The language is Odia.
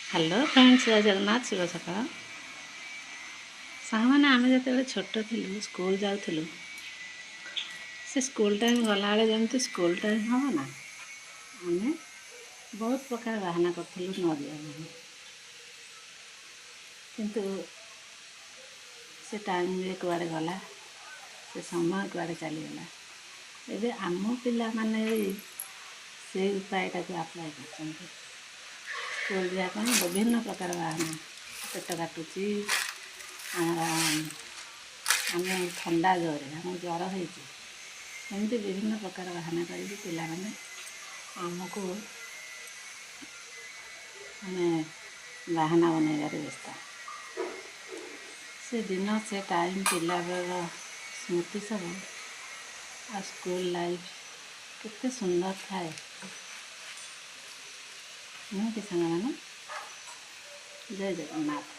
ହ୍ୟାଲୋ ଫ୍ରେଣ୍ଡସ୍, ଜୟ ଜଗନ୍ନାଥ, ଶିବ ସକାଳ। ସାଙ୍ଗମାନେ ଆମେ ଯେତେବେଳେ ଛୋଟ ଥିଲୁ ସ୍କୁଲ ଯାଉଥିଲୁ, ସେ ସ୍କୁଲ ଟାଇମ୍ ଗଲାବେଳେ ଯେମିତି ସ୍କୁଲ ଟାଇମ୍ ହେବ ନା, ଆମେ ବହୁତ ପ୍ରକାର ବାହାନା କରିଥିଲୁ ନ ଯିବା ପାଇଁ। କିନ୍ତୁ ସେ ଟାଇମ୍ ବି କୁଆଡ଼େ ଗଲା, ସେ ସମୟ କୁଆଡ଼େ ଚାଲିଗଲା। ଏବେ ଆମ ପିଲାମାନେ ବି ସେଇ ଉପାୟଟାକୁ ଆପ୍ଲାଏ କରୁଛନ୍ତି। ସ୍କୁଲ ଯିବା ପାଇଁ ବିଭିନ୍ନ ପ୍ରକାର ବାହାନା, ପେଟ କାଟୁଛି, ଆମେ ଥଣ୍ଡା ଜୋରରେ, ଆମକୁ ଜ୍ୱର ହେଇଛି, ଏମିତି ବିଭିନ୍ନ ପ୍ରକାର ବାହାନା କରିକି ପିଲାମାନେ ଆମକୁ ବାହାନା ବନେଇବାରେ ବ୍ୟସ୍ତ। ସେ ଦିନ, ସେ ଟାଇମ୍, ପିଲାବେଳର ସ୍ମୃତି ସବୁ ଆଉ ସ୍କୁଲ ଲାଇଫ୍ କେତେ ସୁନ୍ଦର ଥାଏ, ନୁହେଁ କି ସାଙ୍ଗମାନେ? ଜୟ ଜଗନ୍ନାଥ।